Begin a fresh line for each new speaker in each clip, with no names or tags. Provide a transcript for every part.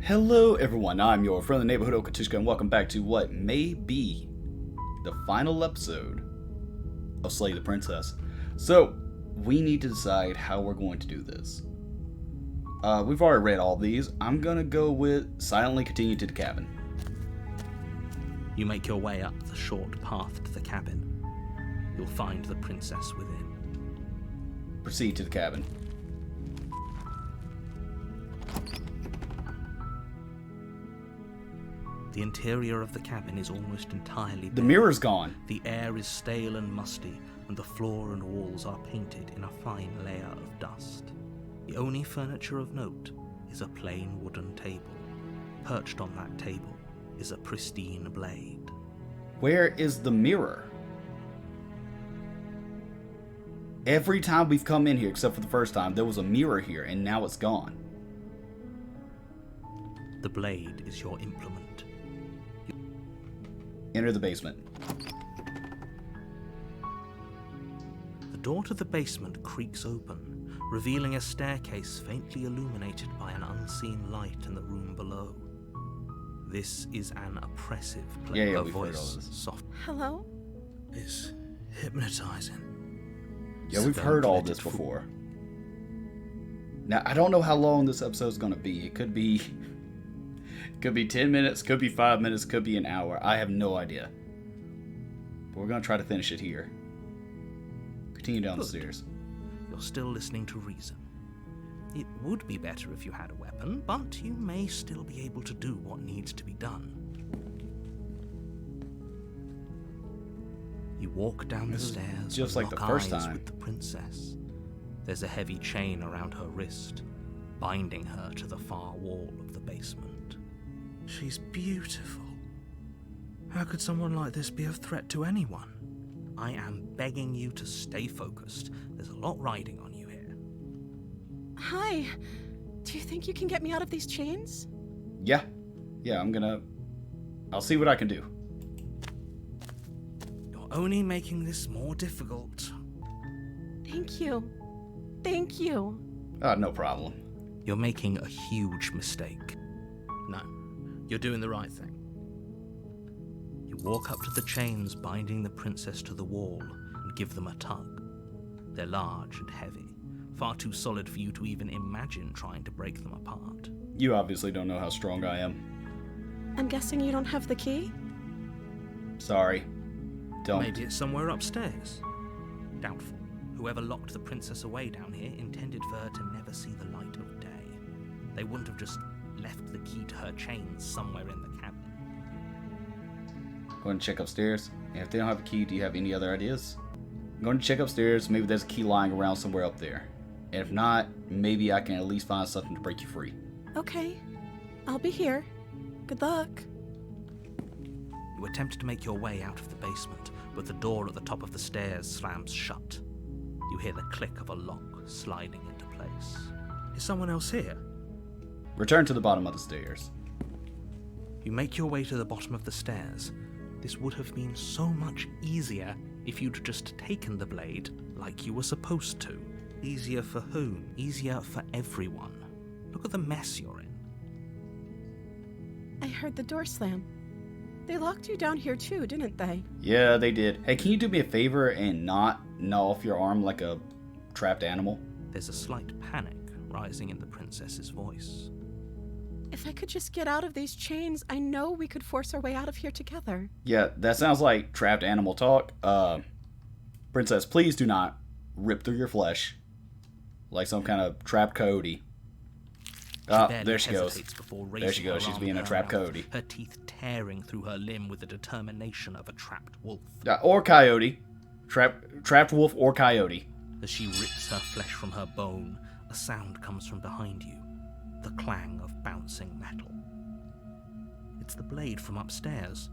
Hello everyone, I'm your friendly neighborhood Oka Tushka, and welcome back to what may be the final episode of Slay the Princess. So, we need to decide how we're going to do this. We've already read all these. I'm gonna go with silently continue to the cabin.
You make your way up the short path to the cabin. You'll find the princess within.
Proceed to the cabin.
The interior of the cabin is almost entirely bare.
The mirror's gone.
The air is stale and musty, and the floor and walls are painted in a fine layer of dust. The only furniture of note is a plain wooden table. Perched on that table is a pristine blade.
Where is the mirror? Every time we've come in here, except for the first time, there was a mirror here, and now it's gone.
The blade is your implement.
Enter the basement.
The door to the basement creaks open, revealing a staircase faintly illuminated by an unseen light in the room below. This is an oppressive place.
Yeah,
Her
we've heard all
voice
this.
soft.
Hello?
Is hypnotizing.
Yeah, we've heard all this before. Now, I don't know how long this episode's gonna be. It could be 10 minutes, could be 5 minutes, could be an hour. I have no idea. But we're gonna try to finish it here. Continue down the stairs.
You're still listening to reason. It would be better if you had a weapon, but you may still be able to do what needs to be done. You walk down the stairs,
just
and
like the
lock
first
eyes
time.
with the princess. There's a heavy chain around her wrist, binding her to the far wall of the basement. She's beautiful. How could someone like this be a threat to anyone? I am begging you to stay focused. There's a lot riding on you here.
Hi. Do you think you can get me out of these chains?
Yeah, I'll see what I can do.
You're only making this more difficult.
Thank you. Thank you.
No problem.
You're making a huge mistake. No, you're doing the right thing. You walk up to the chains binding the princess to the wall and give them a tug. They're large and heavy, far too solid for you to even imagine trying to break them apart.
You obviously don't know how strong I am.
I'm guessing you don't have the key?
Sorry. Don't.
Maybe it's somewhere upstairs. Doubtful. Whoever locked the princess away down here intended for her to never see the light of day. They wouldn't have just left the key to her chains somewhere in the cabin.
Go and check upstairs. And if they don't have a key, do you have any other ideas? I'm going to check upstairs. Maybe there's a key lying around somewhere up there. And if not, maybe I can at least find something to break you free.
Okay. I'll be here. Good luck.
You attempt to make your way out of the basement, but the door at the top of the stairs slams shut. You hear the click of a lock sliding into place. Is someone else here?
Return to the bottom of the stairs.
You make your way to the bottom of the stairs. This would have been so much easier if you'd just taken the blade like you were supposed to. Easier for whom? Easier for everyone. Look at the mess you're in.
I heard the door slam. They locked you down here too, didn't they?
Yeah, they did. Hey, can you do me a favor and not gnaw off your arm like a trapped animal?
There's a slight panic rising in the princess's voice.
If I could just get out of these chains, I know we could force our way out of here together.
Yeah, that sounds like trapped animal talk. Princess, please do not rip through your flesh like some kind of trapped coyote. There she goes. There she goes. She's being a trapped coyote.
Her teeth tearing through her limb with the determination of a trapped wolf.
Or coyote. Trapped wolf or coyote.
As she rips her flesh from her bone, a sound comes from behind you. The clang of bouncing metal. It's the blade from upstairs.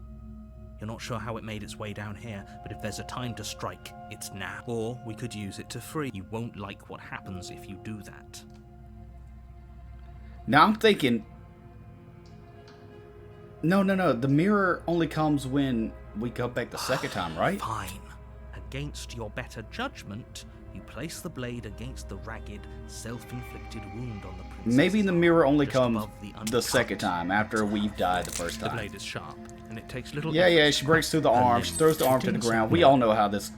You're not sure how it made its way down here, but if there's a time to strike, it's now. Or we could use it to free. You won't like what happens if you do that.
Now I'm thinking... No. The mirror only comes when we go back the second time, right?
Fine. Against your better judgment, You place the blade against the ragged, self-inflicted wound on the princess.
Maybe the mirror only
just
comes
above the
the second time after we've died the first
The
time.
blade is sharp, and it takes little
Yeah,
effort.
she breaks through the
Her
arm.
limbs
She throws the arm to the
shifting
ground. We
somewhere.
all know how this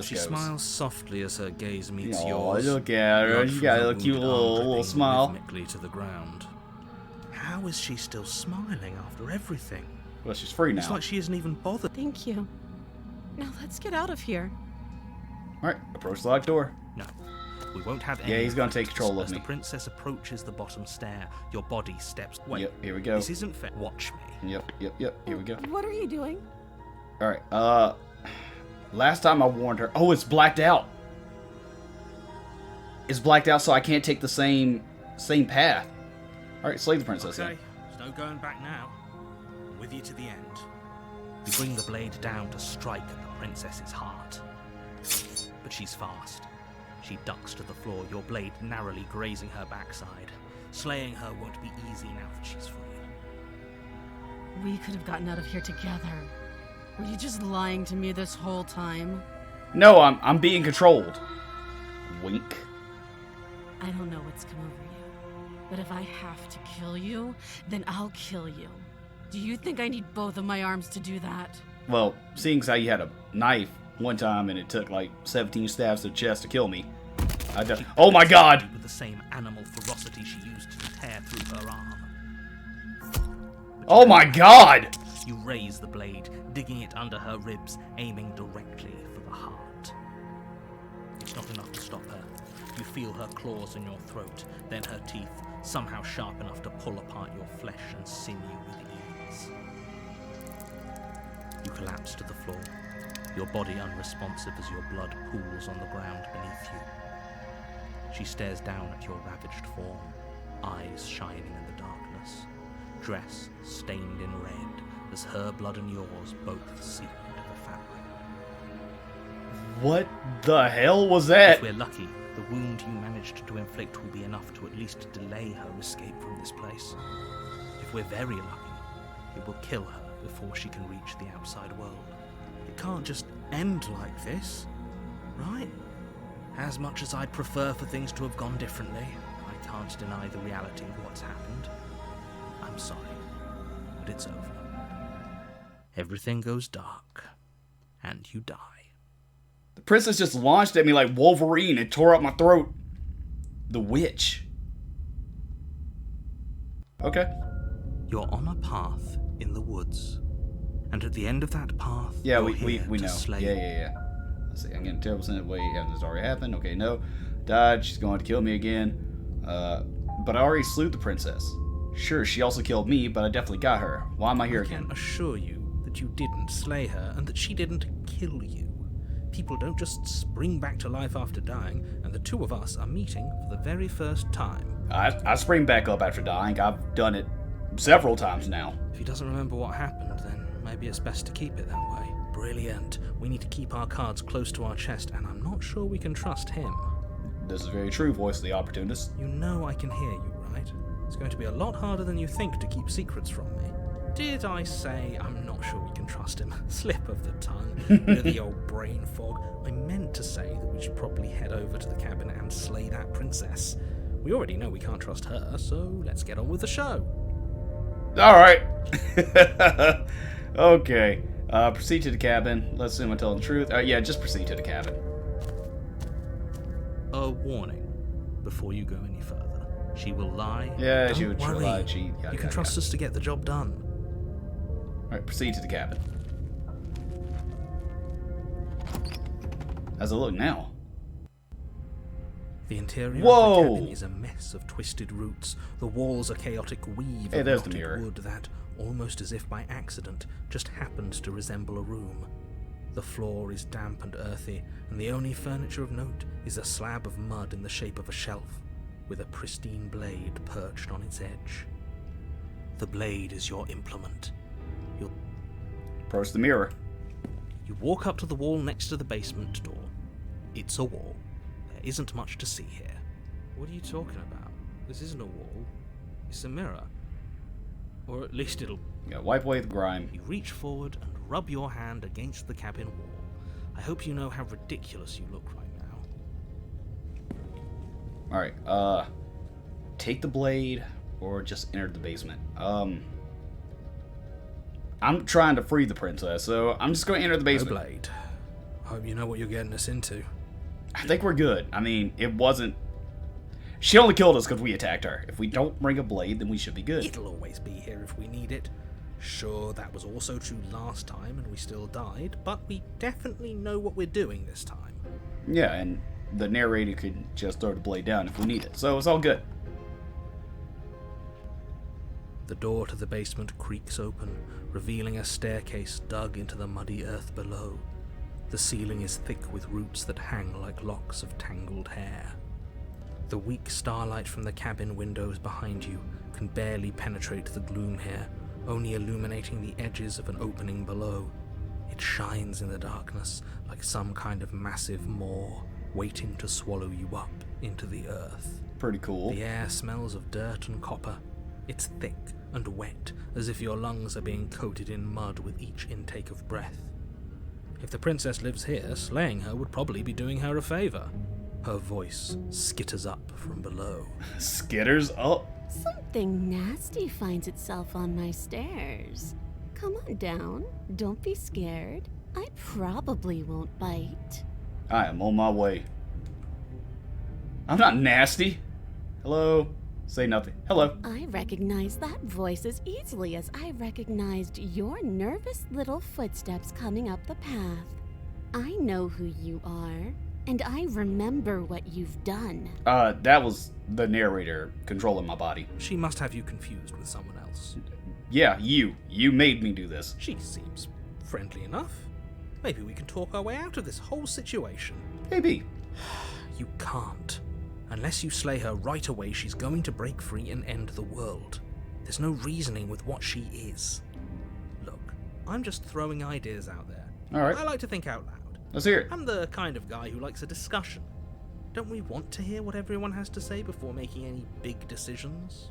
She
goes.
smiles softly as her gaze meets
Oh,
yours.
look at her.
Blood
She
from
got
her
a cute
wounded arm
little
dripping
smile.
rhythmically to the ground. How is she still smiling after everything?
Well, she's free
It's
now.
like she isn't even bothered.
Thank you. Now let's get out of here.
All right, approach the locked door.
No, we won't have any.
Yeah, he's gonna
of
take
this.
control of
As
me.
the princess approaches the bottom stair, your body steps. Wait,
Yep, here we go.
this isn't fair. Watch me.
Yep. Here we go.
What are you doing?
All right. Last time I warned her. Oh, it's blacked out. It's blacked out, so I can't take the same path. All right, slay the princess.
Okay, there's no going back now. I'm with you to the end. You bring the blade down to strike at the princess's heart. But she's fast. She ducks to the floor, your blade narrowly grazing her backside. Slaying her won't be easy now that she's free.
We could have gotten out of here together. Were you just lying to me this whole time?
No, I'm being controlled. Wink.
I don't know what's come over you, but if I have to kill you, then I'll kill you. Do you think I need both of my arms to do that?
Well, seeing as how you had a knife one time and it took like 17 stabs to the chest to kill me, I just. Oh my God!
With the same animal ferocity she used to tear through her arm.
Oh my God!
You raise the blade, digging it under her ribs, aiming directly for the heart. It's not enough to stop her. You feel her claws in your throat, then her teeth, somehow sharp enough to pull apart your flesh and sinew with ease. You collapse to the floor, your body unresponsive as your blood pools on the ground beneath you. She stares down at your ravaged form, eyes shining in the darkness, dress stained in red as her blood and yours both seep into the fabric.
What the hell was that?
If we're lucky, the wound you managed to inflict will be enough to at least delay her escape from this place. If we're very lucky, it will kill her before she can reach the outside world. It can't just end like this, right? As much as I'd prefer for things to have gone differently, I can't deny the reality of what's happened. I'm sorry, but it's over. Everything goes dark, and you die.
The princess just launched at me like Wolverine and tore up my throat. The witch. Okay.
You're on a path in the woods, and at the end of that path,
Yeah,
you're
we
here to
know.
slay.
Yeah. Let's see. I'm getting terrible sense of way having this already happened. Okay, no. Died. She's going to kill me again. But I already slew the princess. Sure, she also killed me, but I definitely got her. Why am I here
I
again?
can assure you that you didn't slay her and that she didn't kill you. People don't just spring back to life after dying, and the two of us are meeting for the very first time.
I spring back up after dying. I've done it several times now.
If he doesn't remember what happened, then maybe it's best to keep it that way. Brilliant. We need to keep our cards close to our chest, and I'm not sure we can trust him.
This is very true, voice of the opportunist.
You know I can hear you, right? It's going to be a lot harder than you think to keep secrets from me. Did I say I'm not sure we can trust him? Slip of the tongue. You know, the old brain fog. I meant to say that we should probably head over to the cabin and slay that princess. We already know we can't trust her, so let's get on with the show.
Alright. Okay. Proceed to the cabin. Let's assume I'm telling the truth. Yeah, just proceed to the cabin.
A warning before you go any further. She will lie.
Yeah,
Don't
she would
worry.
lie.
You can trust us to get the job done.
Alright, proceed to the cabin. How's it look now?
The interior
Whoa!
of the cabin is a mess of twisted roots. The walls a chaotic weave
Hey,
of
there's the
knotted
mirror.
wood that, almost as if by accident, just happened to resemble a room. The floor is damp and earthy, and the only furniture of note is a slab of mud in the shape of a shelf, with a pristine blade perched on its edge. The blade is your implement.
Approach the mirror.
You walk up to the wall next to the basement door. It's a wall. There isn't much to see here. What are you talking about? This isn't a wall. It's a mirror. Or at least it'll...
You gotta wipe away the grime.
You reach forward and rub your hand against the cabin wall. I hope you know how ridiculous you look right now.
Alright, take the blade or just enter the basement. I'm trying to free the princess, so I'm just going to enter the
No
basement.
blade. Hope you know what you're getting us into.
I think we're good. I mean, it wasn't... She only killed us because we attacked her. If we don't bring a blade, then we should be good.
It'll always be here if we need it. Sure, that was also true last time and we still died, but we definitely know what we're doing this time.
Yeah, and the narrator could just throw the blade down if we need it, so it's all good.
The door to the basement creaks open, revealing a staircase dug into the muddy earth below. The ceiling is thick with roots that hang like locks of tangled hair. The weak starlight from the cabin windows behind you can barely penetrate the gloom here, only illuminating the edges of an opening below. It shines in the darkness like some kind of massive maw waiting to swallow you up into the earth.
Pretty cool.
The air smells of dirt and copper. It's thick and wet, as if your lungs are being coated in mud with each intake of breath. If the princess lives here, slaying her would probably be doing her a favor. Her voice skitters up from below.
Skitters up?
Something nasty finds itself on my stairs. Come on down. Don't be scared. I probably won't bite.
I am on my way. I'm not nasty. Hello? Say nothing. Hello.
I recognize that voice as easily as I recognized your nervous little footsteps coming up the path. I know who you are, and I remember what you've done.
That was the narrator controlling my body.
She must have you confused with someone else.
Yeah, you. You made me do this.
She seems friendly enough. Maybe we can talk our way out of this whole situation.
Maybe.
You can't. Unless you slay her right away, she's going to break free and end the world. There's no reasoning with what she is. Look, I'm just throwing ideas out there.
Alright.
I like to think out loud.
Let's hear it.
I'm the kind of guy who likes a discussion. Don't we want to hear what everyone has to say before making any big decisions?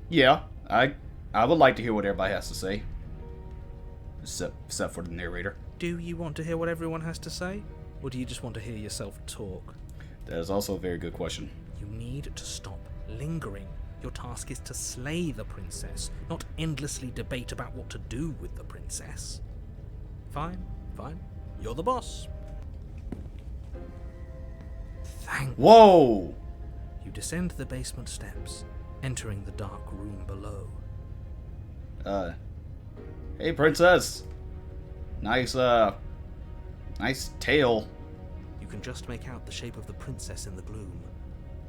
Yeah, I would like to hear what everybody has to say. Except for the narrator.
Do you want to hear what everyone has to say? Or do you just want to hear yourself talk?
That is also a very good question.
You need to stop lingering. Your task is to slay the princess, not endlessly debate about what to do with the princess. Fine. You're the boss. Thank you.
Whoa!
You descend the basement steps, entering the dark room below.
Hey princess. Nice tail.
You can just make out the shape of the princess in the gloom.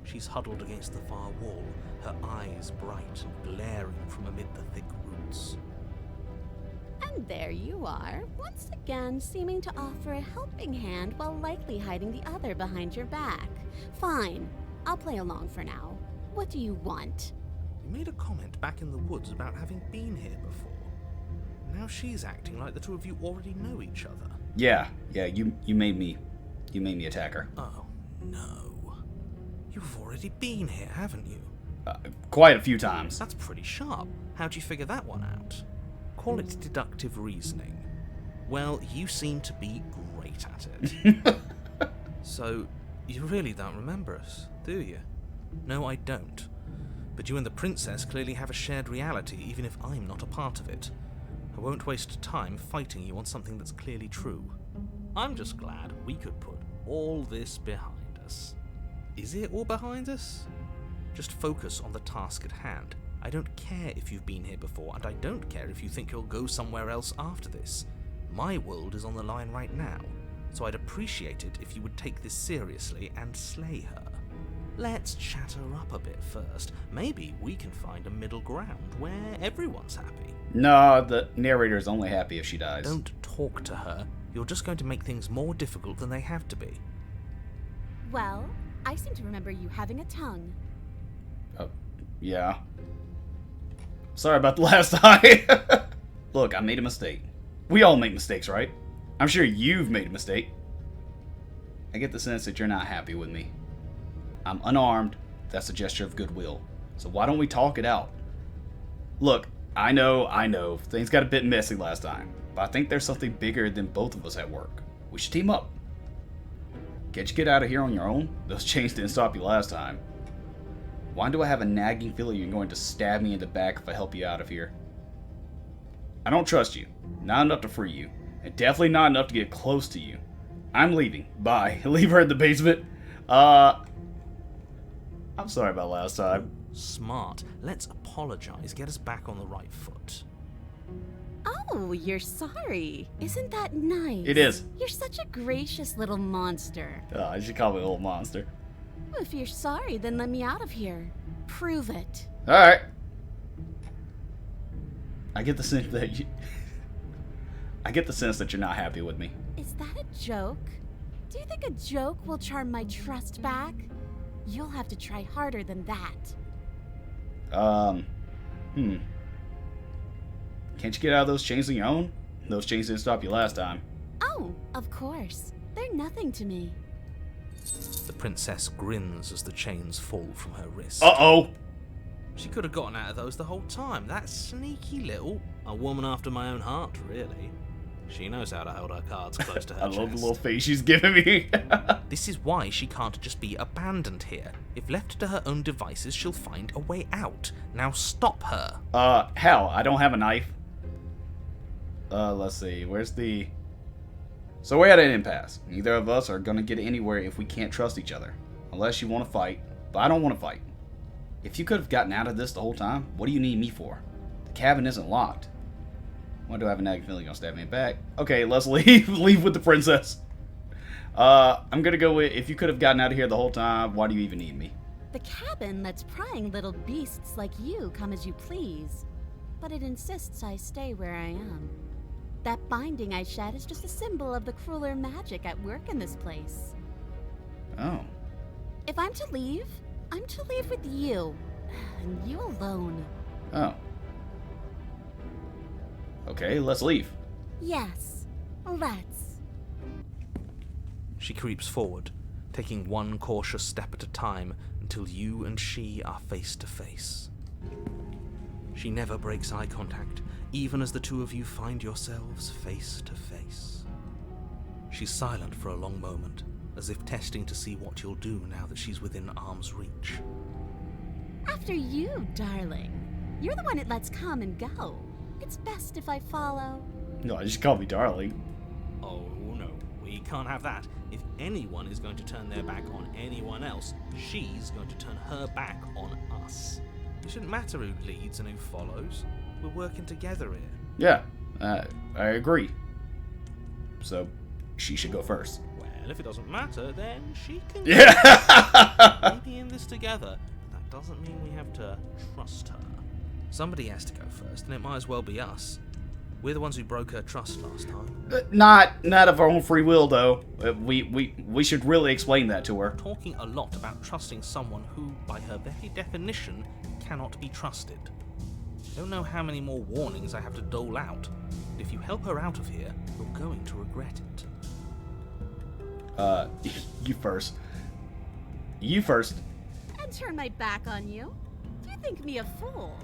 She's huddled against the far wall, her eyes bright and glaring from amid the thick roots.
And there you are, once again seeming to offer a helping hand while likely hiding the other behind your back. Fine, I'll play along for now. What do you want?
You made a comment back in the woods about having been here before. Now she's acting like the two of you already know each other.
Yeah, you made me attack her.
Oh, no. You've already been here, haven't you?
Quite a few times.
That's pretty sharp. How'd you figure that one out? Call it deductive reasoning. Well, you seem to be great at it. So, you really don't remember us, do you? No, I don't. But you and the princess clearly have a shared reality, even if I'm not a part of it. I won't waste time fighting you on something that's clearly true. I'm just glad we could put all this behind us. Is it all behind us? Just focus on the task at hand. I don't care if you've been here before, and I don't care if you think you'll go somewhere else after this. My world is on the line right now, so I'd appreciate it if you would take this seriously and slay her. Let's chat her up a bit first. Maybe we can find a middle ground where everyone's happy.
No, the narrator's only happy if she dies.
Don't talk to her. You're just going to make things more difficult than they have to be.
Well, I seem to remember you having a tongue.
Yeah. Sorry about the last time. Look, I made a mistake. We all make mistakes, right? I'm sure you've made a mistake. I get the sense that you're not happy with me. I'm unarmed. That's a gesture of goodwill. So why don't we talk it out? Look, I know, things got a bit messy last time, but I think there's something bigger than both of us at work. We should team up. Can't you get out of here on your own? Those chains didn't stop you last time. Why do I have a nagging feeling you're going to stab me in the back if I help you out of here? I don't trust you. Not enough to free you. And definitely not enough to get close to you. I'm leaving. Bye. Leave her in the basement. I'm sorry about last time.
Smart. Let's apologize. Get us back on the right foot.
Oh, you're sorry. Isn't that nice?
It is.
You're such a gracious little monster.
You should call me a little monster.
If you're sorry, then let me out of here. Prove it.
Alright. I get the sense that you... I get the sense that you're not happy with me.
Is that a joke? Do you think a joke will charm my trust back? You'll have to try harder than that.
Can't you get out of those chains on your own? Those chains didn't stop you last time.
Oh, of course. They're nothing to me.
The princess grins as the chains fall from her wrist.
Uh-oh!
She could have gotten out of those the whole time. That sneaky little... A woman after my own heart, really. She knows how to hold her cards close to her
I
chest.
love the little face she's giving me.
This is why she can't just be abandoned here. If left to her own devices, she'll find a way out. Now stop her.
How? I don't have a knife. Let's see. Where's the... So we're at an impasse. Neither of us are gonna get anywhere if we can't trust each other. Unless you want to fight. But I don't want to fight. If you could have gotten out of this the whole time, what do you need me for? The cabin isn't locked. Why do I have a nagging feeling you're gonna stab me back? Okay, let's leave. Leave with the princess. I'm gonna go with, if you could have gotten out of here the whole time, why do you even need me?
The cabin lets prying little beasts like you come as you please. But it insists I stay where I am. That binding I shed is just a symbol of the crueler magic at work in this place.
Oh.
If I'm to leave, I'm to leave with you. And you alone.
Oh. Okay, let's leave.
Yes, let's.
She creeps forward, taking one cautious step at a time until you and she are face to face. She never breaks eye contact, even as the two of you find yourselves face to face. She's silent for a long moment, as if testing to see what you'll do now that she's within arm's reach.
After you, darling. You're the one it lets come and go. It's best if I follow.
No, just call me darling.
Oh no, we can't have that. If anyone is going to turn their back on anyone else, she's going to turn her back on us. It shouldn't matter who leads and who follows. We're working together here.
Yeah, I agree. So, she should go first.
Well, if it doesn't matter, then she can
Yeah!
We'll be in this together. That doesn't mean we have to trust her. Somebody has to go first, and it might as well be us. We're the ones who broke her trust last time.
Not of our own free will, though. We should really explain that to her.
Talking a lot about trusting someone who, by her very definition, cannot be trusted. Don't know how many more warnings I have to dole out. But if you help her out of here, you're going to regret it.
You first. You first.
And turn my back on you? Do you think me a fool?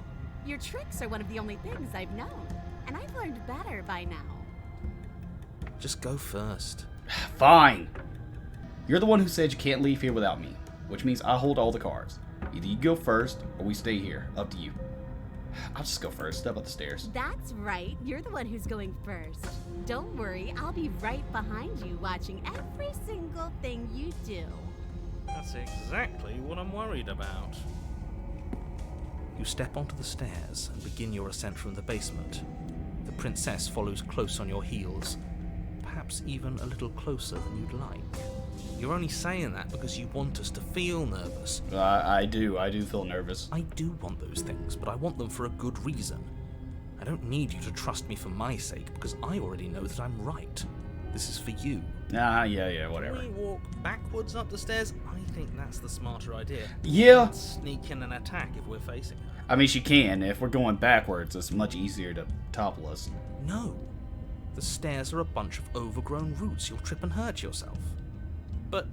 Your tricks are one of the only things I've known, and I've learned better by now.
Just go first.
Fine. You're the one who said you can't leave here without me, which means I hold all the cards. Either you go first, or we stay here. Up to you. I'll just go first. Step up the stairs.
That's right. You're the one who's going first. Don't worry, I'll be right behind you, watching every single thing you do.
That's exactly what I'm worried about. You step onto the stairs and begin your ascent from the basement. The princess follows close on your heels, perhaps even a little closer than you'd like. You're only saying that because you want us to feel nervous.
I do feel nervous.
I do want those things, but I want them for a good reason. I don't need you to trust me for my sake, because I already know that I'm right. This is for you.
Yeah, whatever.
Can we walk backwards up the stairs? I think that's the smarter idea.
Yeah.
Let's sneak in and attack if we're facing her.
I mean, she can. If we're going backwards, it's much easier to topple us.
No. The stairs are a bunch of overgrown roots. You'll trip and hurt yourself. But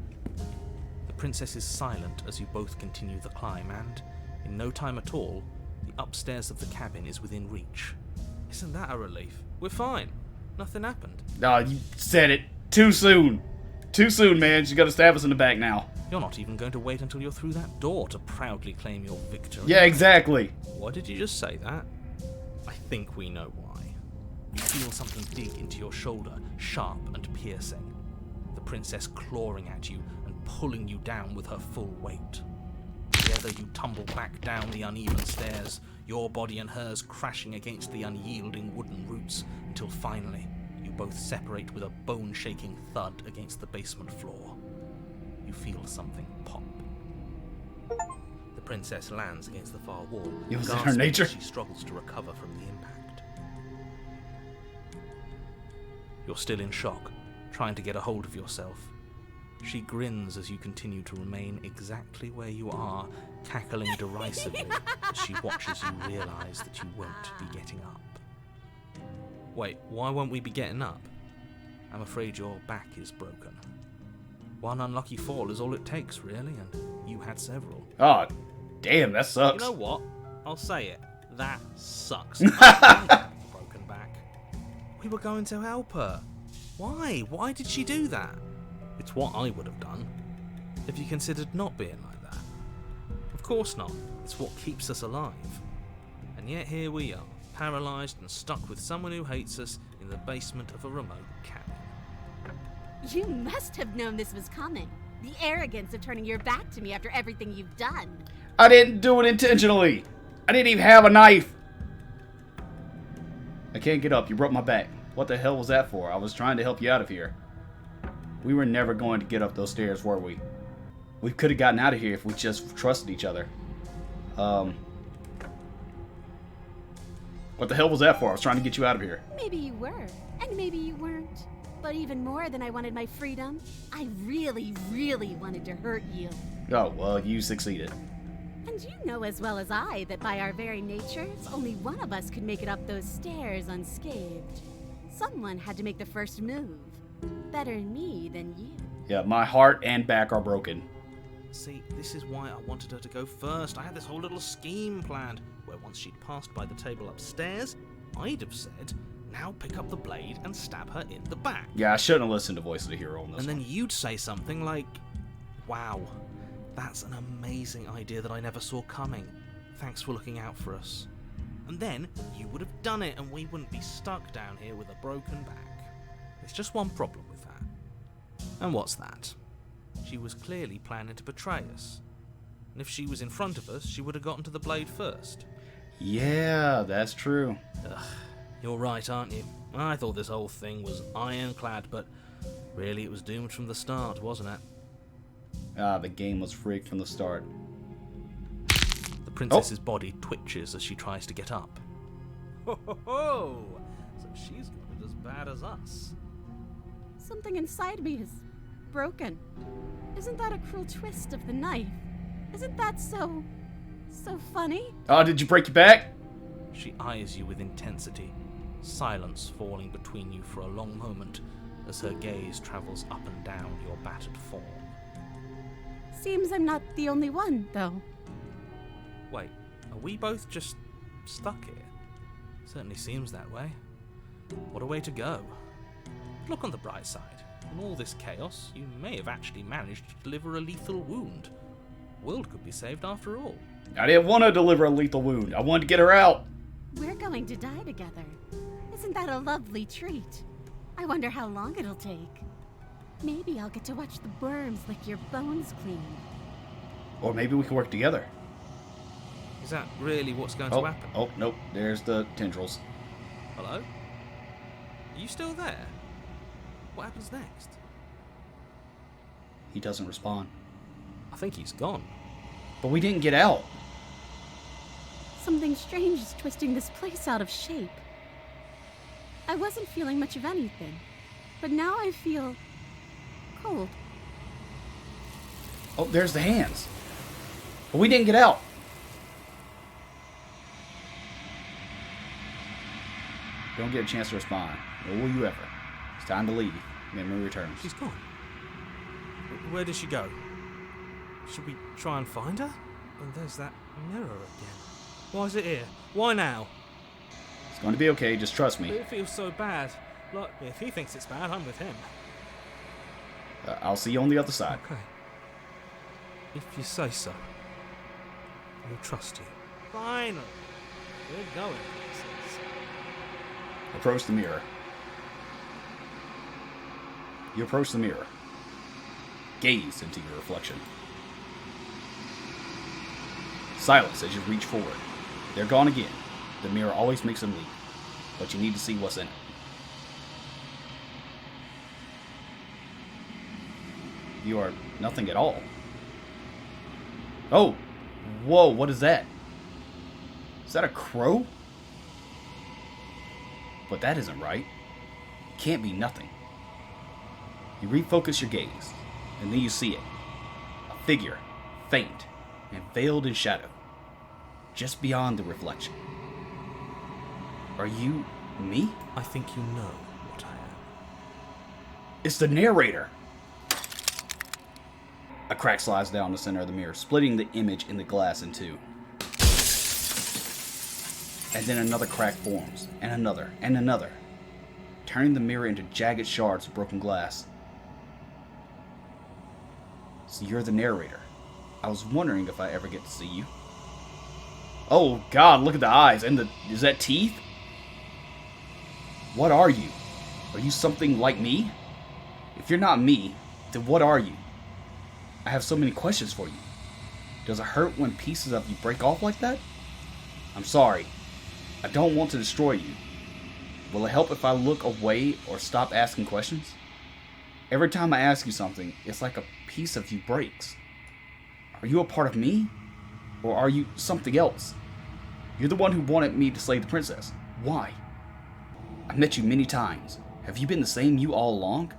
the princess is silent as you both continue the climb, and in no time at all, the upstairs of the cabin is within reach. Isn't that a relief? We're fine. Nothing happened.
No, you said it too soon. Too soon, man. She's gonna stab us in the back now.
You're not even going to wait until you're through that door to proudly claim your victory.
Yeah, exactly.
Why did you just say that? I think we know why. You feel something dig into your shoulder, sharp and piercing. The princess clawing at you and pulling you down with her full weight. Together you tumble back down the uneven stairs, your body and hers crashing against the unyielding wooden roots, until finally you both separate with a bone-shaking thud against the basement floor. You feel something pop. The princess lands against the far wall,
It was in her
gasping
nature.
as she struggles to recover from the impact. You're still in shock, trying to get a hold of yourself. She grins as you continue to remain exactly where you are, cackling derisively as she watches you realise that you won't be getting up. Wait, why won't we be getting up? I'm afraid your back is broken. One unlucky fall is all it takes, really, and you had several.
Oh, damn, that sucks.
You know what? I'll say it. That sucks. Broken back. We were going to help her. Why? Why did she do that? It's what I would have done. If you considered not being like that. Of course not. It's what keeps us alive. And yet here we are, paralysed and stuck with someone who hates us in the basement of a remote cabin.
You must have known this was coming. The arrogance of turning your back to me after everything you've done.
I didn't do it intentionally. I didn't even have a knife. I can't get up. You broke my back. What the hell was that for? I was trying to help you out of here. We were never going to get up those stairs, were we? We could have gotten out of here if we just trusted each other. What the hell was that for? I was trying to get you out of here.
Maybe you were, and maybe you weren't. But even more than I wanted my freedom, I really, really wanted to hurt you.
Oh, well, you succeeded.
And you know as well as I that by our very natures, only one of us could make it up those stairs unscathed. Someone had to make the first move. Better me than you.
Yeah, my heart and back are broken.
See, this is why I wanted her to go first. I had this whole little scheme planned, where once she'd passed by the table upstairs, I'd have said, now pick up the blade and stab her in the back.
Yeah, I shouldn't have listened to Voice of the Hero on this
And then
one.
you'd say something like, wow, that's an amazing idea that I never saw coming. Thanks for looking out for us. And then you would have done it and we wouldn't be stuck down here with a broken back. There's just one problem with that. And what's that? She was clearly planning to betray us. And if she was in front of us, she would have gotten to the blade first.
Yeah, that's true.
Ugh, you're right, aren't you? I thought this whole thing was ironclad, but really it was doomed from the start, wasn't it?
Ah, the game was rigged from the start.
The princess's body twitches as she tries to get up. Ho ho ho! So she's got it as bad as us.
Something inside me is broken. Isn't that a cruel twist of the knife? Isn't that so funny?
Oh, did you break your back?
She eyes you with intensity, silence falling between you for a long moment as her gaze travels up and down your battered form.
Seems I'm not the only one, though.
Wait, are we both just stuck here? Certainly seems that way. What a way to go. Look on the bright side. In all this chaos, you may have actually managed to deliver a lethal wound. The world could be saved after all.
I didn't want to deliver a lethal wound. I wanted to get her out.
We're going to die together. Isn't that a lovely treat? I wonder how long it'll take. Maybe I'll get to watch the worms lick your bones clean.
Or maybe we can work together.
Is that really what's going to happen?
Oh, nope. There's the tendrils.
Hello? Are you still there? What happens next?
He doesn't respond.
I think he's gone.
But we didn't get out.
Something strange is twisting this place out of shape. I wasn't feeling much of anything, but now I feel cold.
Oh, there's the hands. But we didn't get out. Don't get a chance to respond. Or will you ever? It's time to leave. Memory returns.
She's gone. Where did she go? Should we try and find her? And there's that mirror again. Why is it here? Why now?
It's going to be okay. Just trust me.
It feels so bad. Look, if he thinks it's bad, I'm with him.
I'll see you on the other side.
Okay. If you say so. We'll trust you. Finally! We're going places.
Approach the mirror. You approach the mirror. Gaze into your reflection. Silence as you reach forward. They're gone again. The mirror always makes them leave, but you need to see what's in it. You are nothing at all. Oh! Whoa, what is that? Is that a crow? But that isn't right. It can't be nothing. You refocus your gaze, and then you see it. A figure, faint and veiled in shadow, just beyond the reflection. Are you me?
I think you know what I am.
It's the narrator! A crack slides down the center of the mirror, splitting the image in the glass in two. And then another crack forms, and another, turning the mirror into jagged shards of broken glass. So you're the narrator. I was wondering if I ever get to see you. Oh God, look at the eyes, and is that teeth? What are you? Are you something like me? If you're not me, then what are you? I have so many questions for you. Does it hurt when pieces of you break off like that? I'm sorry. I don't want to destroy you. Will it help if I look away or stop asking questions? Every time I ask you something, it's like a piece of you breaks. Are you a part of me? Or are you something else? You're the one who wanted me to slay the princess. Why? I've met you many times. Have you been the same you all along?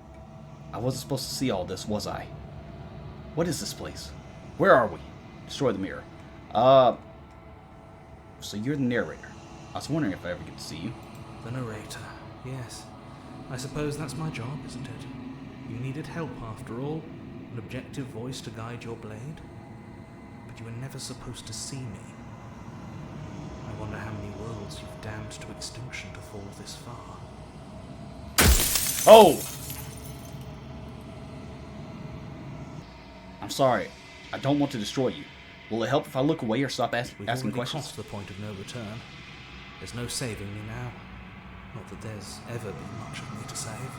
I wasn't supposed to see all this, was I? What is this place? Where are we? Destroy the mirror. So you're the narrator. I was wondering if I ever get to see you.
The narrator, yes. I suppose that's my job, isn't it? You needed help after all, an objective voice to guide your blade. But you were never supposed to see me. I wonder how many worlds you've damned to extinction to fall this far.
Oh! I'm sorry. I don't want to destroy you. Will it help if I look away or stop asking
We've
questions?
already crossed the point of no return. There's no saving me now. Not that there's ever been much of me to save.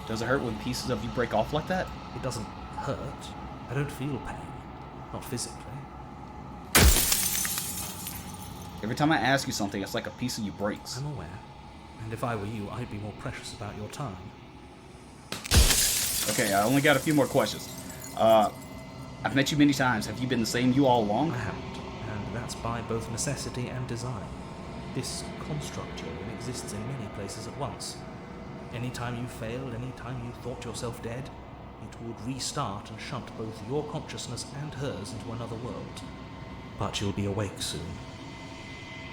Does it hurt when pieces of you break off like that?
It doesn't hurt. I don't feel pain. Not physically.
Every time I ask you something, it's like a piece of you breaks.
I'm aware. And if I were you, I'd be more precious about your time.
Okay, I only got a few more questions. I've met you many times. Have you been the same you all along?
I haven't. And that's by both necessity and design. This construct here exists in many places at once. Anytime you failed, anytime you thought yourself dead, it would restart and shunt both your consciousness and hers into another world. But you'll be awake soon.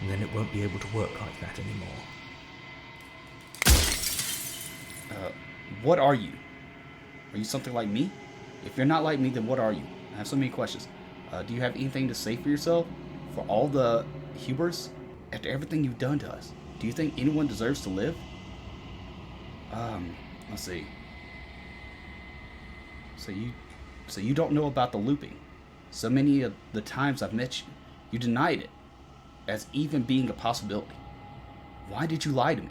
And then it won't be able to work like that anymore.
What are you? Are you something like me? If you're not like me, then what are you? I have so many questions. Do you have anything to say for yourself? For all the hubris? After everything you've done to us, do you think anyone deserves to live? Let's see. So you don't know about the looping. So many of the times I've met you, you denied it as even being a possibility. Why did you lie to me?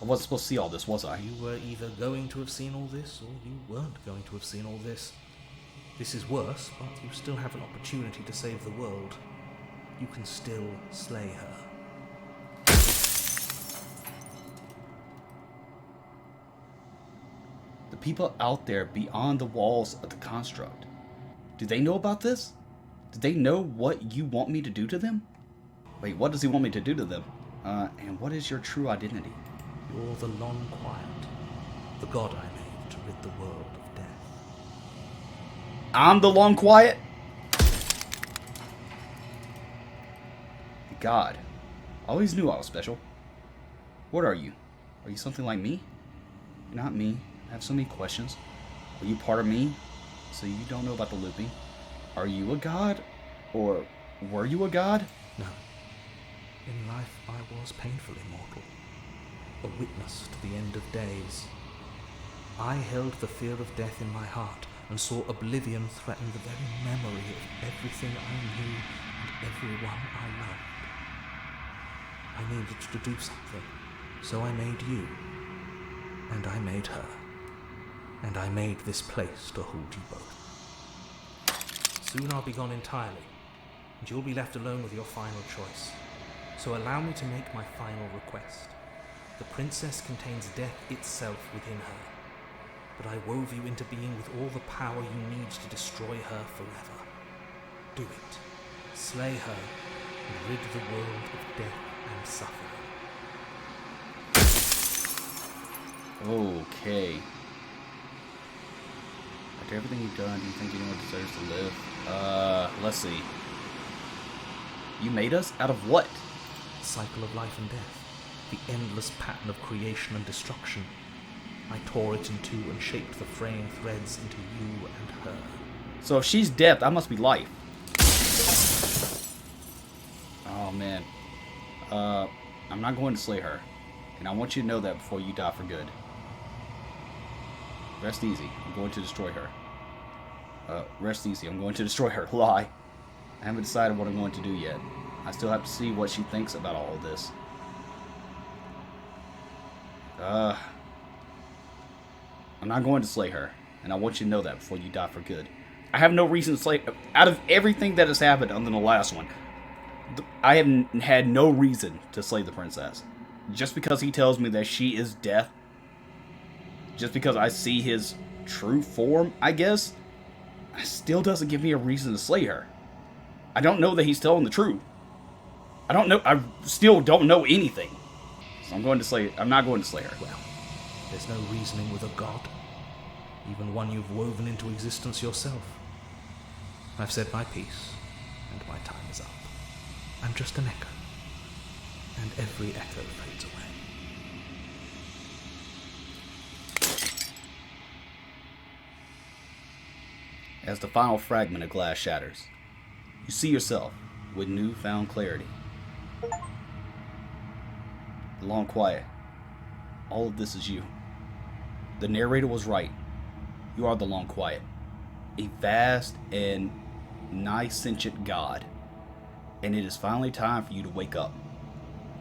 I wasn't supposed to see all this, was I?
You were either going to have seen all this, or you weren't going to have seen all this. This is worse, but you still have an opportunity to save the world. You can still slay her.
The people out there beyond the walls of the construct, do they know about this? Do they know what you want me to do to them? Wait, what does he want me to do to them? And what is your true identity?
You're the Long Quiet, the god I made to rid the world of death.
I'm the Long Quiet? God, I always knew I was special. What are you? Are you something like me? You're not me. I have so many questions. Are you part of me? So you don't know about the looping? Are you a god? Or were you a god?
No. In life, I was painfully mortal. A witness to the end of days. I held the fear of death in my heart and saw oblivion threaten the very memory of everything I knew and everyone I loved. I needed to do something, so I made you, and I made her, and I made this place to hold you both. Soon I'll be gone entirely, and you'll be left alone with your final choice. So allow me to make my final request. The princess contains death itself within her, but I wove you into being with all the power you need to destroy her forever. Do it. Slay her, and rid the world of death and suffering.
Okay. After everything you've done, do you think anyone deserves to live? Let's see. You made us? Out of what?
The cycle of life and death. The endless pattern of creation and destruction. I tore it in two and shaped the fraying threads into you and her.
So if she's death, I must be life. Oh, man. I'm not going to slay her. And I want you to know that before you die for good. Rest easy. I'm going to destroy her. Rest easy. I'm going to destroy her. Lie. I haven't decided what I'm going to do yet. I still have to see what she thinks about all of this. I'm not going to slay her. And I want you to know that before you die for good. I have no reason to slay... Out of everything that has happened other than the last one, I have had no reason to slay the princess. Just because he tells me that she is death. Just because I see his true form, I guess. Still doesn't give me a reason to slay her. I don't know that he's telling the truth. I don't know. I still don't know anything. So I'm not going to slay her.
Well, there's no reasoning with a god. Even one you've woven into existence yourself. I've said my piece, and my time is up. I'm just an echo. And every echo fades away.
As the final fragment of glass shatters, you see yourself with newfound clarity. The long quiet. All of this is you. The narrator was right. You are the long quiet. A vast and nigh-sentient god. And it is finally time for you to wake up.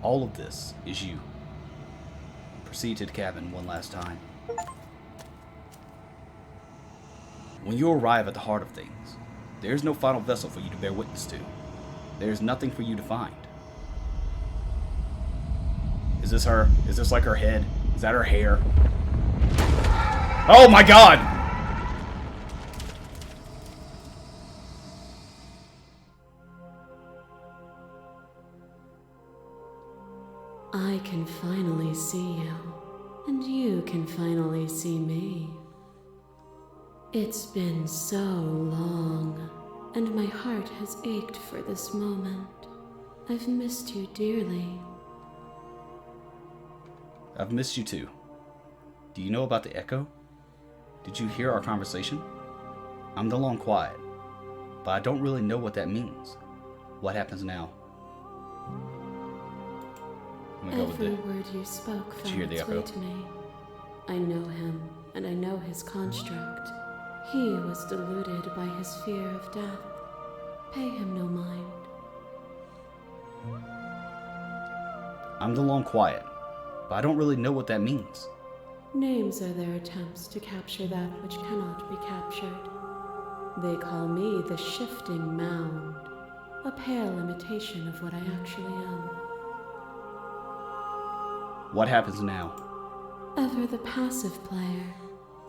All of this is you. Proceed to the cabin one last time. When you arrive at the heart of things, there is no final vessel for you to bear witness to. There is nothing for you to find. Is this her? Is this like her head? Is that her hair? Oh my god!
I can finally see you, and you can finally see me. It's been so long, and my heart has ached for this moment. I've missed you dearly.
I've missed you too. Do you know about the echo? Did you hear our conversation? I'm the long quiet, but I don't really know what that means. What happens now? I'm gonna go with
Every
it.
word you spoke
Did you
found
hear the
its way
echo?
to me. I know him, and I know his construct. He was deluded by his fear of death. Pay him no mind.
I'm the long quiet, but I don't really know what that means.
Names are their attempts to capture that which cannot be captured. They call me the shifting mound, a pale imitation of what I actually am.
What happens now?
Ever the passive player,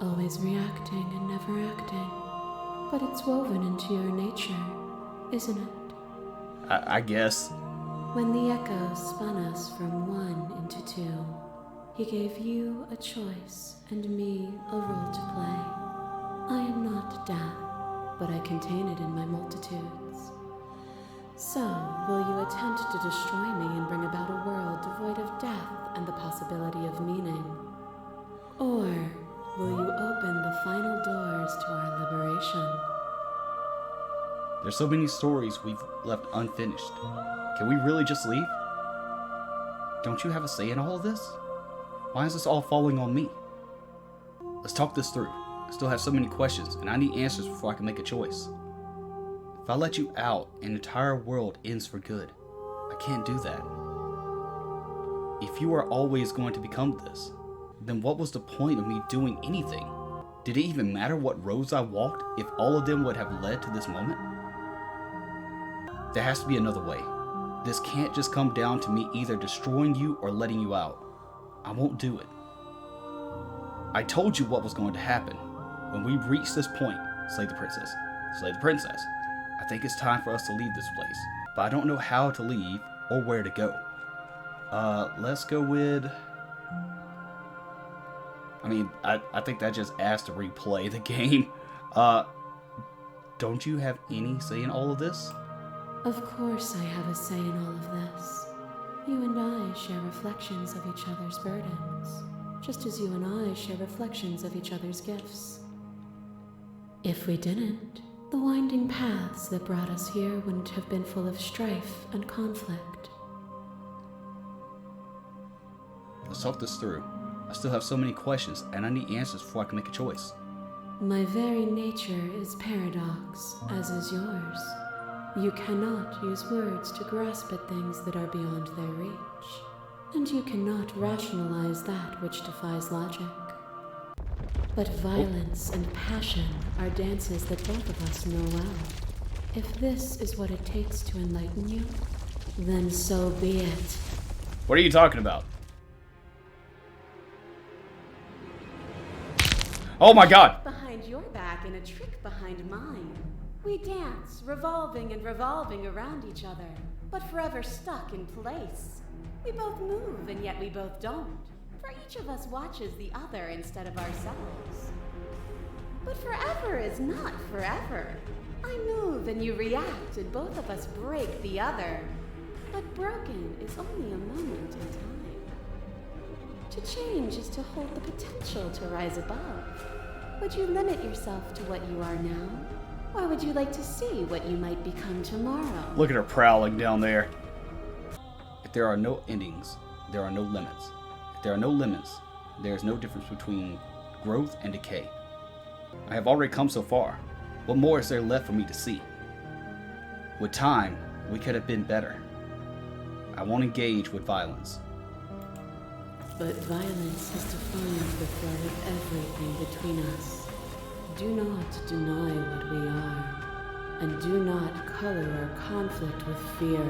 always reacting and never acting. But it's woven into your nature, isn't it?
I guess.
When the echo spun us from one into two, he gave you a choice and me a role to play. I am not death, but I contain it in my multitudes. So, will you attempt to destroy me and bring about a world devoid of death and the possibility of meaning? Or will you open the final doors to our liberation?
There's so many stories we've left unfinished. Can we really just leave? Don't you have a say in all of this? Why is this all falling on me? Let's talk this through. I still have so many questions, and I need answers before I can make a choice. If I let you out, an entire world ends for good. I can't do that. If you are always going to become this, then what was the point of me doing anything? Did it even matter what roads I walked if all of them would have led to this moment? There has to be another way. This can't just come down to me either destroying you or letting you out. I won't do it. I told you what was going to happen. When we reach this point, slay the princess. Slay the princess. I think it's time for us to leave this place. But I don't know how to leave or where to go. Let's go with... I think that just asked to replay the game. Don't you have any say in all of this?
Of course I have a say in all of this. You and I share reflections of each other's burdens, just as you and I share reflections of each other's gifts. If we didn't, the winding paths that brought us here wouldn't have been full of strife and conflict.
Let's talk this through. I still have so many questions, and I need answers before I can make a choice.
My very nature is paradox, as is yours. You cannot use words to grasp at things that are beyond their reach, and you cannot rationalize that which defies logic. But violence and passion are dances that both of us know well. If this is what it takes to enlighten you, then so be it.
What are you talking about? Oh my god!
Behind your back and a trick behind mine. We dance, revolving and revolving around each other, but forever stuck in place. We both move, and yet we both don't. For each of us watches the other instead of ourselves. But forever is not forever. I move and you react, and both of us break the other. But broken is only a moment in time. To change is to hold the potential to rise above. Would you limit yourself to what you are now? Or would you like to see what you might become tomorrow?
Look at her prowling down there. If there are no endings, there are no limits. If there are no limits, there is no difference between growth and decay. I have already come so far. What more is there left for me to see? With time, we could have been better. I won't engage with violence.
But violence has defined the flood of everything between us. Do not deny what we are, and do not color our conflict with fear.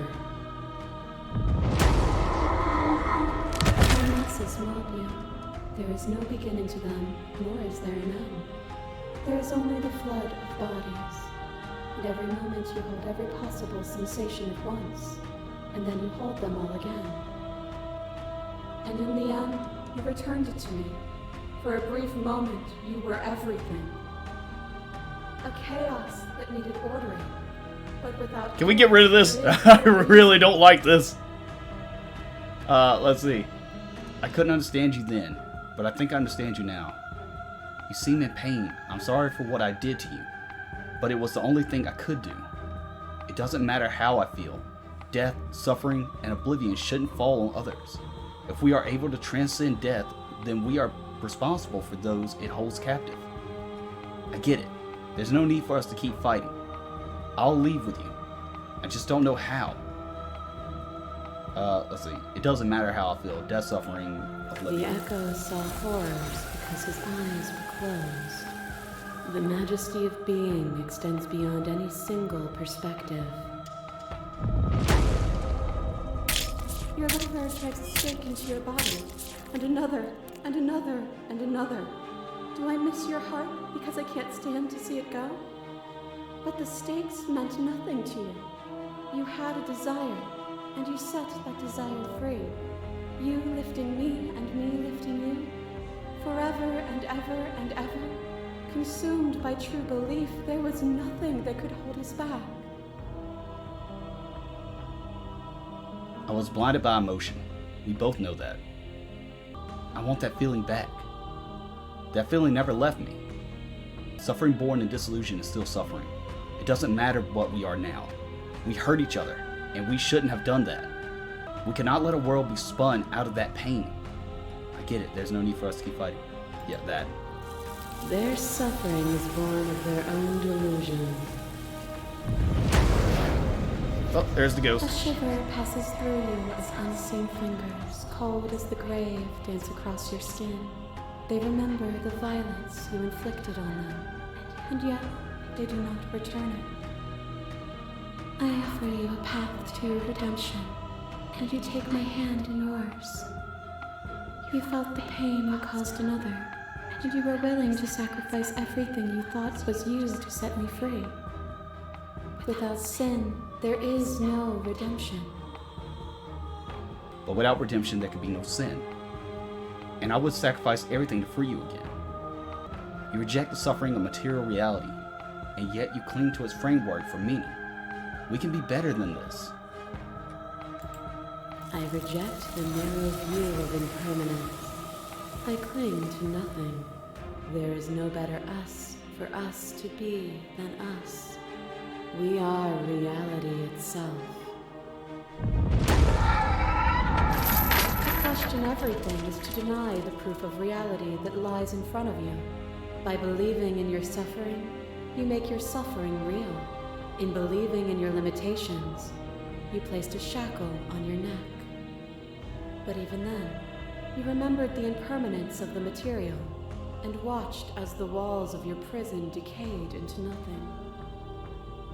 Our masses mold you. There is no beginning to them, nor is there an end. There is only the flood of bodies, and every moment you hold every possible sensation at once, and then you hold them all again. And in the end, you returned it to me. For a brief moment, you were everything. A chaos that needed ordering, but without...
Can we get rid of this? I really don't like this. Let's see. I couldn't understand you then, but I think I understand you now. You seem in pain. I'm sorry for what I did to you, but it was the only thing I could do. It doesn't matter how I feel. Death, suffering, and oblivion shouldn't fall on others. If we are able to transcend death, then we are responsible for those it holds captive. I get it. There's no need for us to keep fighting. I'll leave with you. I just don't know how. Let's see. It doesn't matter how I feel. Death, suffering,
The
oblivion.
echo saw horrors because his eyes were closed. The majesty of being extends beyond any single perspective.
Your liver drives a stake into your body, and another, and another, and another. Do I miss your heart because I can't stand to see it go? But the stakes meant nothing to you. You had a desire, and you set that desire free. You lifting me and me lifting you. Forever and ever and ever. Consumed by true belief, there was nothing that could hold us back.
I was blinded by emotion. We both know that. I want that feeling back. That feeling never left me. Suffering born in disillusion is still suffering. It doesn't matter what we are now. We hurt each other, and we shouldn't have done that. We cannot let a world be spun out of that pain. I get it, there's no need for us to keep fighting. Yeah, that.
Their suffering is born of their own delusion.
Oh, there's the
A
ghost.
shiver passes through you as unseen fingers, cold as the grave, dance across your skin. They remember the violence you inflicted on them, and yet they do not return it. I offer you a path to redemption, and you take my hand in yours. You felt the pain you caused another, and you were willing to sacrifice everything you thought was used to set me free. Without sin, there is no redemption.
But without redemption, there could be no sin. And I would sacrifice everything to free you again. You reject the suffering of material reality, and yet you cling to its framework for meaning. We can be better than this.
I reject the narrow view of impermanence. I cling to nothing. There is no better us for us to be than us. We are reality itself. To question everything is to deny the proof of reality that lies in front of you. By believing in your suffering, you make your suffering real. In believing in your limitations, you placed a shackle on your neck. But even then, you remembered the impermanence of the material and watched as the walls of your prison decayed into nothing.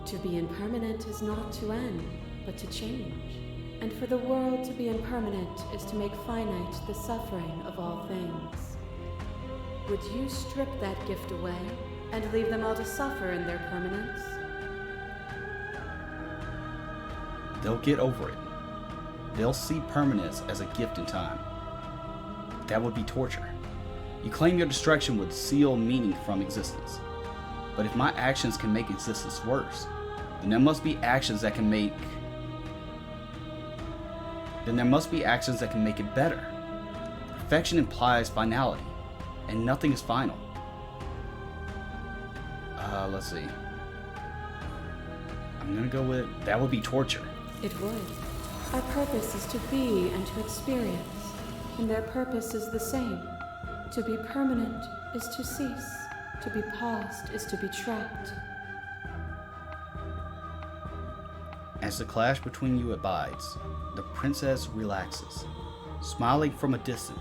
To be impermanent is not to end, but to change. And for the world to be impermanent is to make finite the suffering of all things. Would you strip that gift away and leave them all to suffer in their permanence?
They'll get over it. They'll see permanence as a gift in time. That would be torture. You claim your destruction would seal meaning from existence. But if my actions can make existence worse, then there must be actions that can make it better. Perfection implies finality, and nothing is final. Let's see. I'm gonna go with that would be torture.
It would. Our purpose is to be and to experience, and their purpose is the same. To be permanent is to cease. To be paused is to be trapped.
As the clash between you abides, the princess relaxes, smiling from a distance.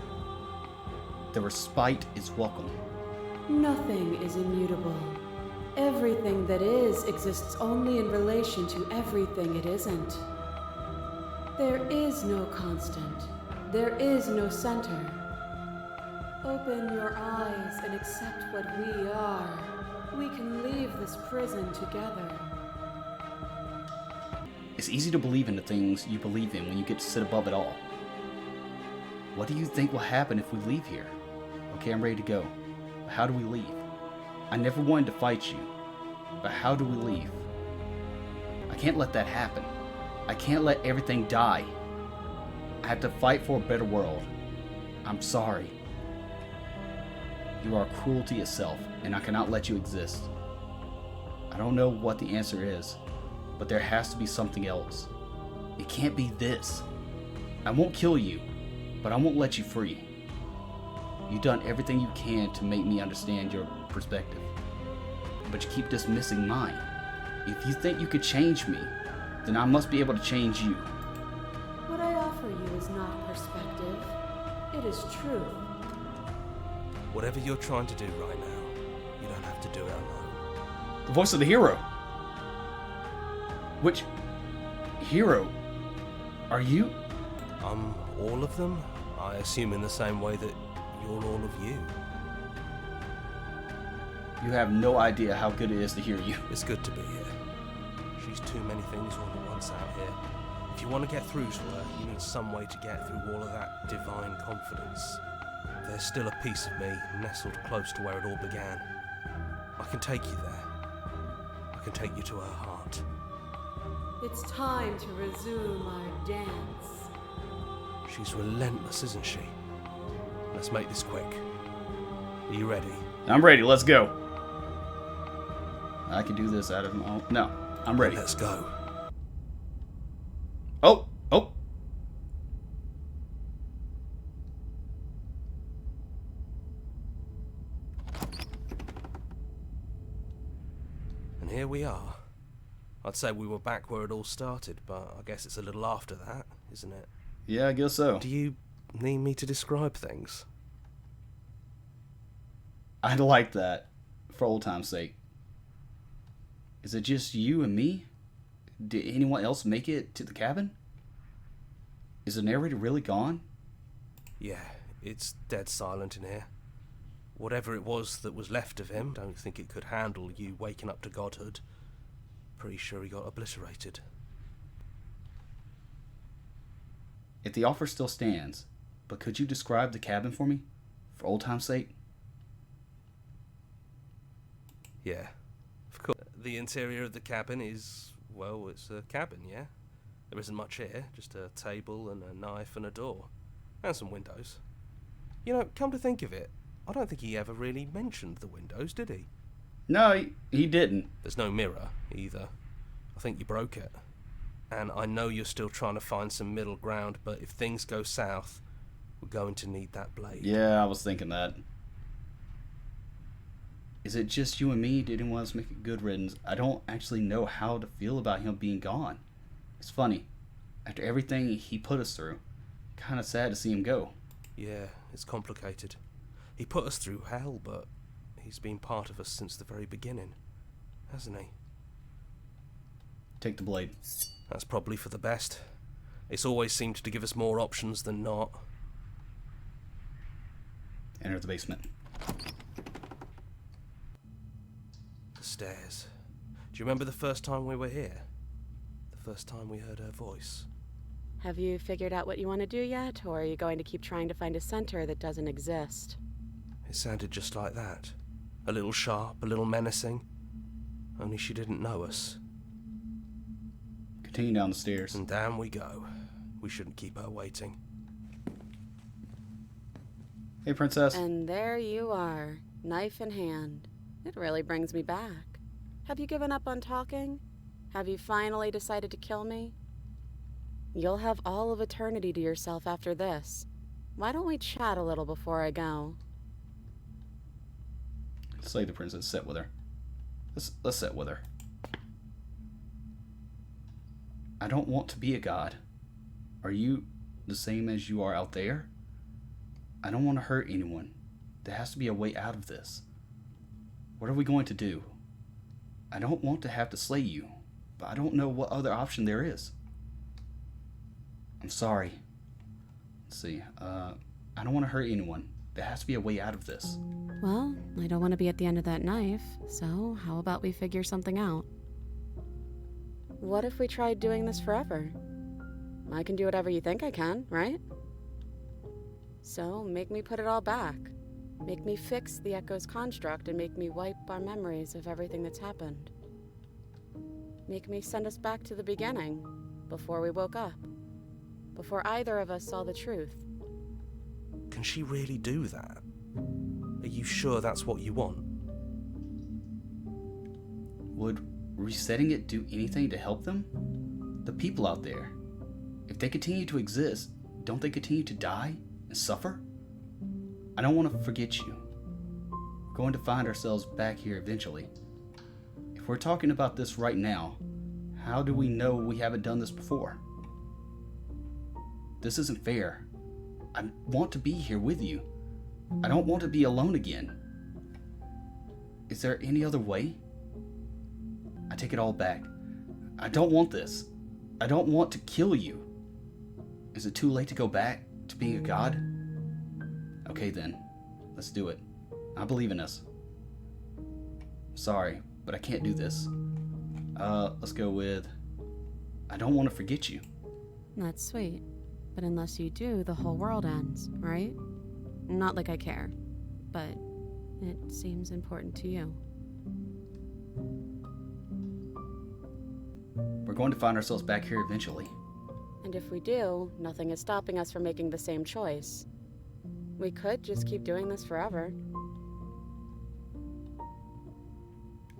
The respite is welcome.
Nothing is immutable. Everything that is exists only in relation to everything it isn't. There is no constant. There is no center. Open your eyes and accept what we are. We can leave this prison together.
It's easy to believe in the things you believe in when you get to sit above it all. What do you think will happen if we leave here? Okay, I'm ready to go. But how do we leave? I never wanted to fight you. But how do we leave? I can't let that happen. I can't let everything die. I have to fight for a better world. I'm sorry. You are cruelty itself, and I cannot let you exist. I don't know what the answer is, but there has to be something else. It can't be this. I won't kill you, but I won't let you free. You've done everything you can to make me understand your perspective, but you keep dismissing mine. If you think you could change me, then I must be able to change you.
What I offer you is not perspective. It is truth.
Whatever you're trying to do right now, you don't have to do it alone.
The voice of the hero. Which hero are you?
I'm all of them, I assume in the same way that you're all of you.
You have no idea how good it is to hear you.
It's good to be here. She's too many things all at once out here. If you want to get through to her, you need some way to get through all of that divine confidence. There's still a piece of me nestled close to where it all began. I can take you there. I can take you to her heart.
It's time to resume our dance.
She's relentless, isn't she? Let's make this quick. Are you ready?
I'm ready. Let's go. I can do this out of my own. No, I'm ready.
Let's go.
Oh.
we are. I'd say we were back where it all started, but I guess it's a little after that, isn't it?
Yeah, I guess so.
Do you need me to describe things?
I'd like that, for old time's sake. Is it just you and me? Did anyone else make it to the cabin? Is the narrator really gone?
Yeah, it's dead silent in here. Whatever it was that was left of him, don't think it could handle you waking up to godhood. Pretty sure he got obliterated.
If the offer still stands, but could you describe the cabin for me? For old time's sake?
Yeah, of course. The interior of the cabin is, well, it's a cabin, yeah? There isn't much here, just a table and a knife and a door. And some windows. You know, come to think of it, I don't think he ever really mentioned the windows, did he?
No, he didn't.
There's no mirror, either. I think you broke it. And I know you're still trying to find some middle ground, but if things go south, we're going to need that blade.
Yeah, I was thinking that. Is it just you and me? Did anyone else make a good riddance? I don't actually know how to feel about him being gone. It's funny. After everything he put us through, kind of sad to see him go.
Yeah, it's complicated. He put us through hell, but he's been part of us since the very beginning, hasn't he?
Take the blade.
That's probably for the best. It's always seemed to give us more options than not.
Enter the basement.
The stairs. Do you remember the first time we were here? The first time we heard her voice?
Have you figured out what you want to do yet, or are you going to keep trying to find a center that doesn't exist?
It sounded just like that. A little sharp, a little menacing. Only she didn't know us.
Continue down the stairs.
And down we go. We shouldn't keep her waiting.
Hey, princess.
And there you are, knife in hand. It really brings me back. Have you given up on talking? Have you finally decided to kill me? You'll have all of eternity to yourself after this. Why don't we chat a little before I go?
Slay the princess. Sit with her. Let's sit with her. I don't want to be a god. Are you the same as you are out there? I don't want to hurt anyone. There has to be a way out of this. What are we going to do? I don't want to have to slay you, but I don't know what other option there is. I'm sorry. Let's see. I don't want to hurt anyone. There has to be a way out of this.
Well, I don't want to be at the end of that knife, so how about we figure something out? What if we tried doing this forever? I can do whatever you think I can, right? So, make me put it all back. Make me fix the Echo's construct and make me wipe our memories of everything that's happened. Make me send us back to the beginning, before we woke up. Before either of us saw the truth.
Can she really do that? Are you sure that's what you want?
Would resetting it do anything to help them? The people out there. If they continue to exist, don't they continue to die and suffer? I don't want to forget you. We're going to find ourselves back here eventually. If we're talking about this right now, how do we know we haven't done this before? This isn't fair. I want to be here with you. I don't want to be alone again. Is there any other way? I take it all back. I don't want this. I don't want to kill you. Is it too late to go back to being a god? Okay then, let's do it. I believe in us. Sorry, but I can't do this. Let's go with, I don't want to forget you.
That's sweet. But unless you do, the whole world ends, right? Not like I care, but it seems important to you.
We're going to find ourselves back here eventually.
And if we do, nothing is stopping us from making the same choice. We could just keep doing this forever.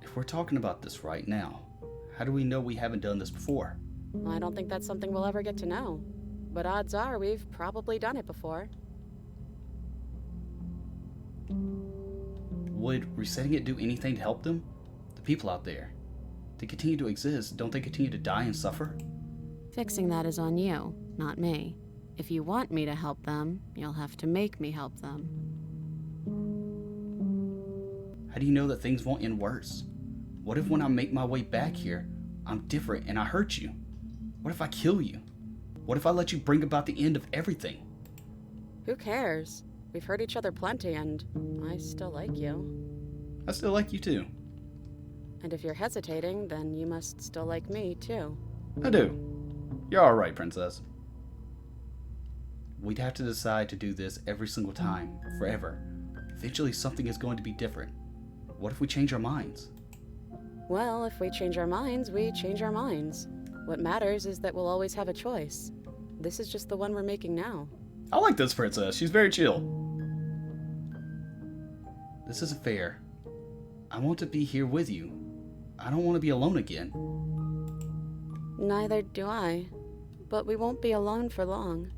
If we're talking about this right now, how do we know we haven't done this before?
I don't think that's something we'll ever get to know. But odds are we've probably done it before.
Would resetting it do anything to help them? The people out there. They continue to exist. Don't they continue to die and suffer?
Fixing that is on you, not me. If you want me to help them, you'll have to make me help them.
How do you know that things won't end worse? What if when I make my way back here, I'm different and I hurt you? What if I kill you? What if I let you bring about the end of everything?
Who cares? We've hurt each other plenty, and I still like you.
I still like you too.
And if you're hesitating, then you must still like me, too.
I do. You're alright, Princess. We'd have to decide to do this every single time, forever. Eventually something is going to be different. What if we change our minds?
Well, if we change our minds, we change our minds. What matters is that we'll always have a choice. This is just the one we're making now.
I like this princess. She's very chill. This isn't fair. I want to be here with you. I don't want to be alone again.
Neither do I. But we won't be alone for long.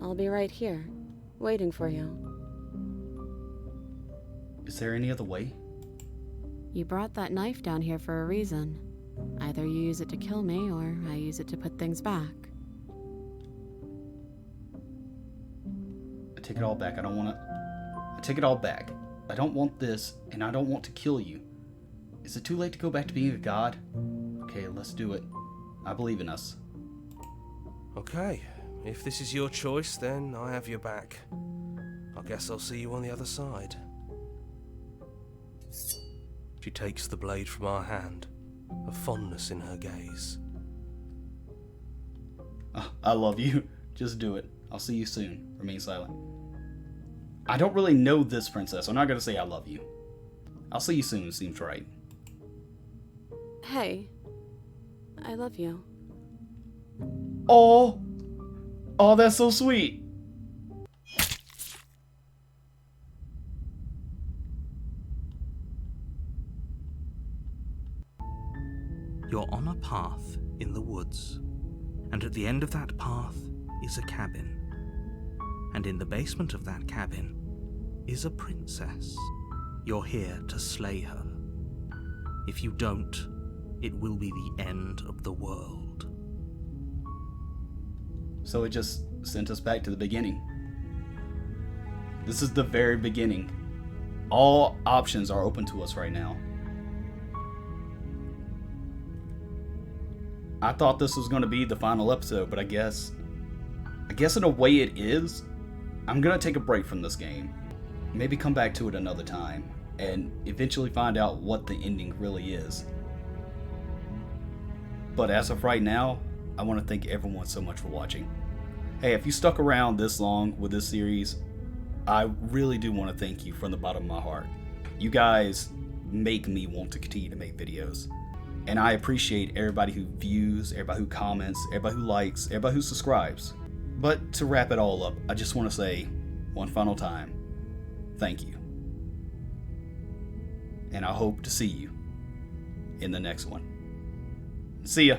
I'll be right here, waiting for you.
Is there any other way?
You brought that knife down here for a reason. Either you use it to kill me, or I use it to put things back.
I take it all back. I don't want to... I take it all back. I don't want this, and I don't want to kill you. Is it too late to go back to being a god? Okay, let's do it. I believe in us.
Okay, if this is your choice, then I have your back. I guess I'll see you on the other side. She takes the blade from our hand, a fondness in her gaze.
I love you. Just do it. I'll see you soon. Remain silent. I don't really know this princess. I'm not going to say I love you. I'll see you soon. Seems right.
Hey, I love you.
Oh, oh, that's so sweet.
You're on a path in the woods, and at the end of that path is a cabin. And in the basement of that cabin is a princess. You're here to slay her. If you don't, it will be the end of the world.
So it just sent us back to the beginning. This is the very beginning. All options are open to us right now. I thought this was going to be the final episode, but I guess in a way it is. I'm going to take a break from this game. Maybe come back to it another time and eventually find out what the ending really is. But as of right now, I want to thank everyone so much for watching. Hey, if you stuck around this long with this series, I really do want to thank you from the bottom of my heart. You guys make me want to continue to make videos. And I appreciate everybody who views, everybody who comments, everybody who likes, everybody who subscribes. But to wrap it all up, I just want to say one final time, thank you. And I hope to see you in the next one. See ya.